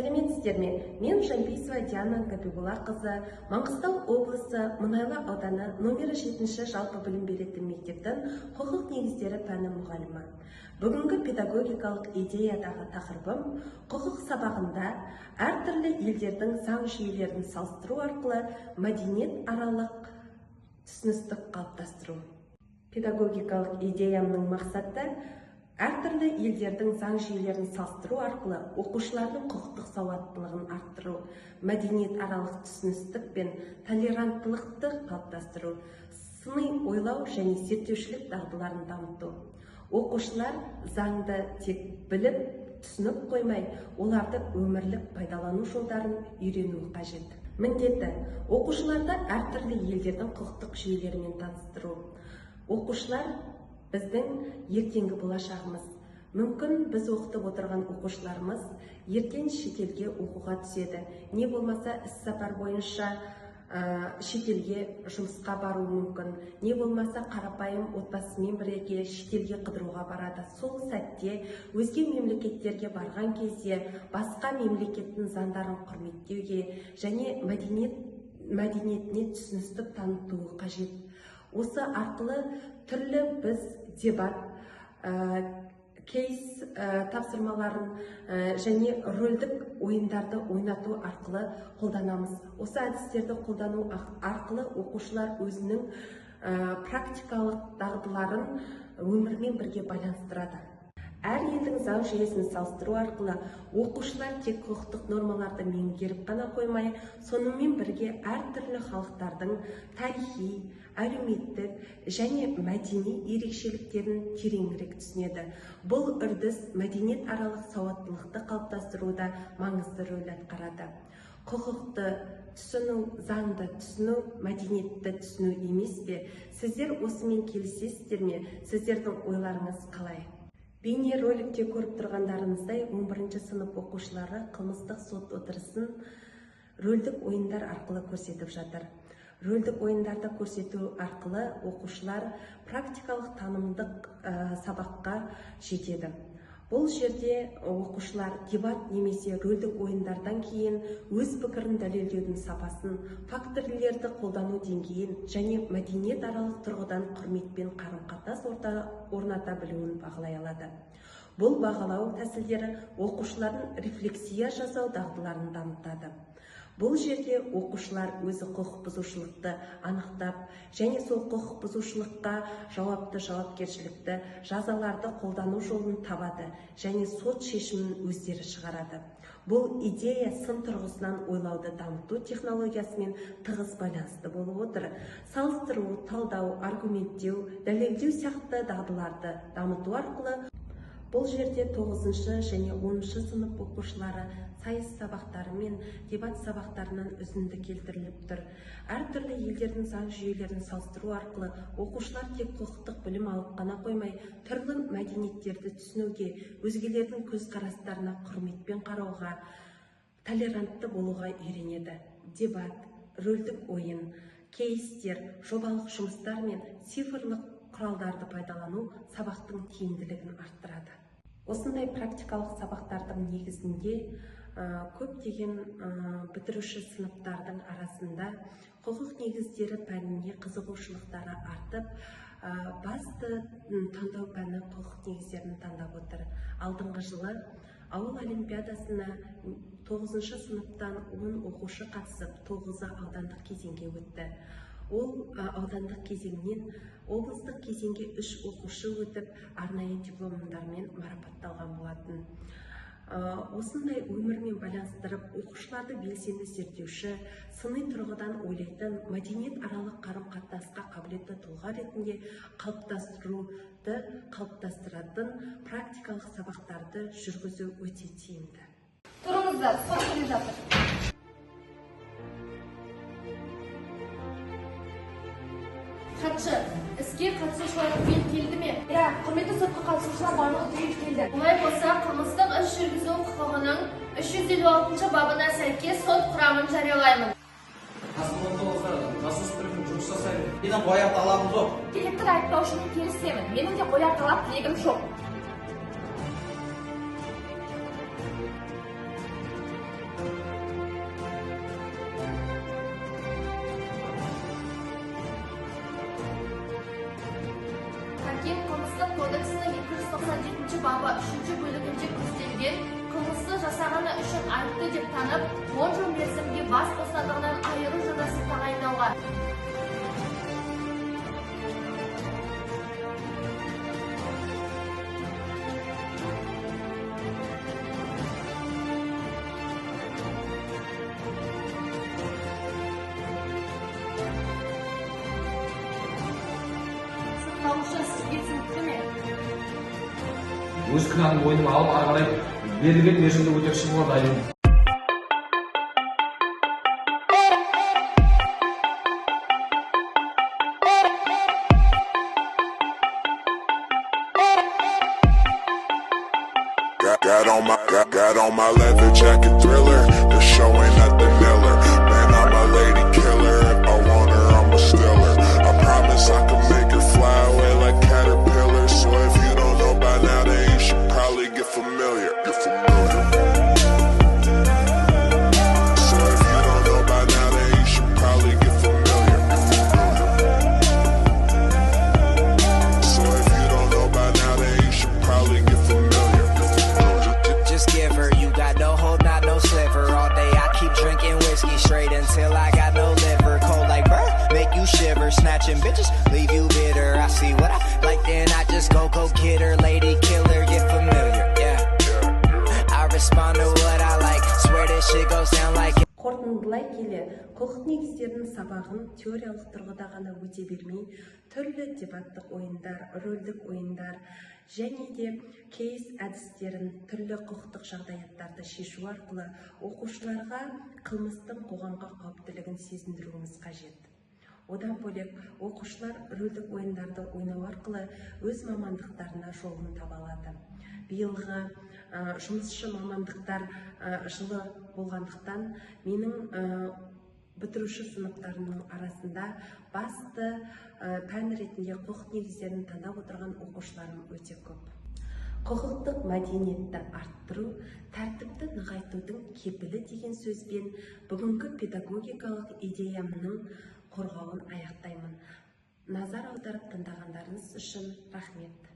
Сәлеметсіздер ме? Мен Жампейсова Диана Габибуллақызы, Маңғыстау облысы Мұнайлы ауданы номері 7-ші жалпы білім беретін мектептің құқық негіздері пәні мұғалімі. Бүгінгі педагогикалық идеядағы тақырыбым құқық сабағында әртүрлі елдердің заң жүйелерін салыстыру арқылы мәдениет аралық түсіністік қалыптастыру. Педагогикалық идеямның мақсаты әртүрлі елдердің заң жүйелерін салыстыру арқылы оқушылардың құқықтық сауаттылығын арттыру, мәдениет аралық түсіністік пен толеранттылықты қалыптастыру, сыни ойлау және зерттеушілік дағдыларын дамыту. Оқушылар заңды тек біліп, түсініп қоймай, оларды өмірлік пайдалану жолдарын үйренуі қажет. Міндеті оқушыларды әртүрлі елдердің құқықтық жүйелерімен таныстыру. Оқушылар біздің ертеңгі болашағымыз. Мүмкін біз оқытып отырған оқушыларымыз ертең шетелге оқуға түседі. Не болмаса іс-сапар бойынша шетелге жұмысқа бару мүмкін. Не болмаса қарапайым отбасымен бірге шетелге қыдыруға барады. Сол сәтте өзге мемлекеттерге барған кезде басқа мемлекеттің заңдарын құрметтеуге және мәдениетіне түсіністік танытуы қажет. Осы арқылы түрлі біз дебат, кейс тапсырмаларын және рөлдік ойындарды ойнату арқылы қолданамыз. Осы әдістерді қолдану арқылы оқушылар өзінің практикалық дағдыларын өмірмен бірге байланыстырады. Әр елдің заң жүйесін салыстыру арқылы оқушылар тек құқықтық нормаларды меңгеріп қана қоймай, сонымен бірге әртүрлі халықтардың тарихи, әлеуметтік және мәдени ерекшеліктерін тереңірек түсінеді. Бұл үрдіс мәдениет аралық сауаттылықты қалыптастыруда маңызды рөл атқарады. Құқықты түсіну, заңды түсіну, мәдениетті түсіну емес пе? Сіздер осымен келісесіздер ме? Сіздердің ойларыңыз қалай? Бейне роликте көріп тұрғандарыңыздай 11-ші сынып оқушылары қылмыстық сот отырысын рөлдік ойындар арқылы көрсетіп жатыр. Рөлдік ойындарды көрсету арқылы оқушылар практикалық танымдық сабаққа жетеді. Бұл жерде оқушылар дебат немесе рөлдік ойындардан кейін өз пікірін дәлелдеудің сапасын, факторлерді қолдану деңгейін және мәдениет аралық тұрғыдан құрметпен қарым-қатынас орната білуін бағалай алады. Бұл бағалау тәсілдері оқушылардың рефлексия жасау дағдыларын дамытады. Бұл жерде оқушылар өзі құқық бұзушылықты анықтап, және сол құқық бұзушылыққа жауапты жауапкершілікті, жазаларды қолдану жолын табады, және сот шешімін өздері шығарады. Бұл идея сын тұрғысынан ойлауды дамыту технологиясымен тығыз байланысты болып отыр. Салыстыру, талдау, аргументтеу, дәлелдеу сияқты дағдыларды дамыту арқылы бұл жерде 9-шы және 10-шы сынып оқушылары сайыс сабақтары мен дебат сабақтарынан үзінді келтіріліп тұр. Әртүрлі елдердің заң жүйелерін салыстыру арқылы оқушылар тек құқықтық білім алып қана қоймай, түрлі мәдениеттерді түсінуге, өзгелердің көзқарастарына құрметпен қарауға, толерантты болуға үйренеді. Дебат, рөлдік ойын, кейстер, жобалық жұмыстар мен цифрлық құралдарды пайдалану сабақтың тиімділігін арттырады. Осындай практикалық сабақтардың негізінде көптеген бітіруші сыныптардың арасында құқық негіздері пәніне қызығушылықтары артып, басты таңдау пәні құқық негіздерін таңдап отыр. Алдыңғы жылы ауыл олимпиадасына 9-шы сыныптан 10 оқушы қатысып, 9-ы аудандық кезеңге өтті. Ол аудандық кезеңнен облыстық кезеңге 3 оқушы өтіп, арнайы дипломдармен марапатталған болатын. Осындай өмірмен байланыстырып, оқушыларды белсенді зерттеуші, сыни тұрғыдан ойлайтын, мәдениет аралық қарым-қатынасқа қабілетті тұлға ретінде қалыптастыратын практикалық сабақтарды жүргізу өте тиімді. Тұрыңыздар, сот келе жатыр. Хатшы, іске қатысушылар түгел келді ме? Иә, құрметті сотқа қатысушылар барлығы түгел келді. Олай болса, қылмыстық іс жүргізу құқығының 356 бабына сәйкес сот құрамын жариялаймын. Жасөспірім жұмыс жасайды. Менің қояр талабым жоқ. Директор айыптаушымен келісемін. Менің де қояр талап тілегім жоқ. бабы 3-ші бөлігінде көзделген қылмысты жасағаны үшін айыпты деп танып, 10 жыл мерзімге бас бостандығынан айыру жазасы тағайындауға. Сотталушы сізге түсінікті ме? Өз кінәнің мойныма алып ары қарай берілген мерзімді өтеп шығуға дайынмын. Got on my leather jacket Thriller. The show ain't nothing iller. Man, I'm a lady killer. If I want her, I'ma steal her. I promise I can make her fly away like caterpillar. So if you don't know by now, then you should probably get familiar. Get familiar. So if you don't know by now, then you should probably get familiar. So if you don't know by now, then you should probably get familiar. Just give her, you got no hold, not no sliver. All day I keep drinking whiskey straight until I got no liver. Cold like bird, make you shiver. Snatching bitches, leave you bitter. I see what I like, then I just go get her. Lady killer, get familiar, yeah. I respond to what I like, swear this shit goes down like it. Қорытындылай келе, құқық негіздерінің сабағын теориялық тұрғыда ғана өте бермей, түрлі дебаттық ойындар, рөлдік ойындар және де кейс әдістерін, түрлі құқықтық жағдаяттарды шешу арқылы оқушыларға қылмыстың қоғамға қауіптілігін сезіндіруіміз қажет. Одан бөлек оқушылар рөлдік ойындарды ойнау арқылы өз мамандықтарына жолын таба алады. Биылғы жұмысшы мамандықтар жылы болғандықтан менің бітіруші сыныптарының арасында басты пән ретінде құқық негіздерін таңдап отырған оқушыларым өте көп. Құқықтық мәдениетті арттыру, тәртіпті нығайтудың кепілі деген сөзбен бүгінгі педагогикалық идеямның қорғауын аяқтаймын. Назар аударып тыңдағандарыңыз үшін рахмет.